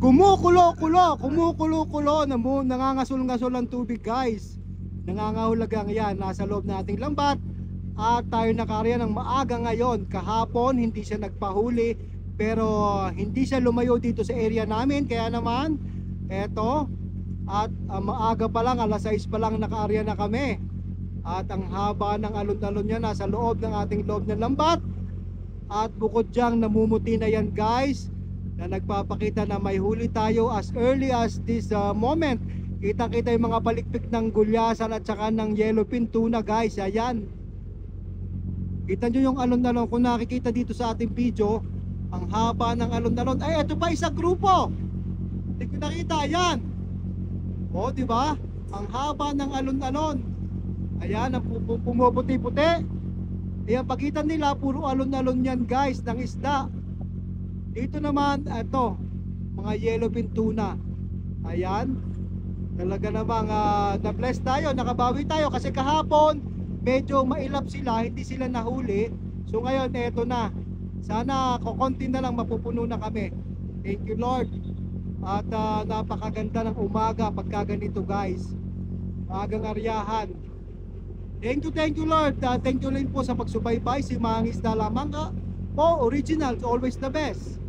Kumukulo, nangangasol-ngasol ang tubig guys. Nangangahulagang yan, nasa loob ng ating lambat. At tayo nakariyan ng maaga ngayon. Kahapon hindi siya nagpahuli, pero hindi siya lumayo dito sa area namin. Kaya naman, eto, at maaga pa lang, alas 6 pa lang nakaariyan na kami. At ang haba ng alon-alon niya nasa loob ng ating loob ng lambat. At bukod diyang namumuti na yan guys, na nagpapakita na may huli tayo as early as this moment. Kita-kita yung mga balikpik ng gulyasan at saka ng yellowfin tuna guys. Ayan, kita nyo yung alon-alon. Kung nakikita dito sa ating video, ang haba ng alon-alon. Ay, ito pa isang grupo, hindi ko nakita. Ayan, o diba, ang haba ng alon-alon. Ayan, ang pumuputi-puti. Ayan, pagitan nila puro alon-alon yan guys ng isda. Dito naman, ito, mga yellowfin tuna. Ayan, talaga namang na-bless tayo, nakabawi tayo. Kasi kahapon, medyo mailap sila, hindi sila nahuli. So ngayon, eto na. Sana kukunti na lang, mapupuno na kami. Thank you Lord. At napakaganda ng umaga pagka ganito guys. Maagang aryahan. Thank you Lord. Thank you rin po sa pagsubaybay. Si Mga Isda Lamang po, original, always the best.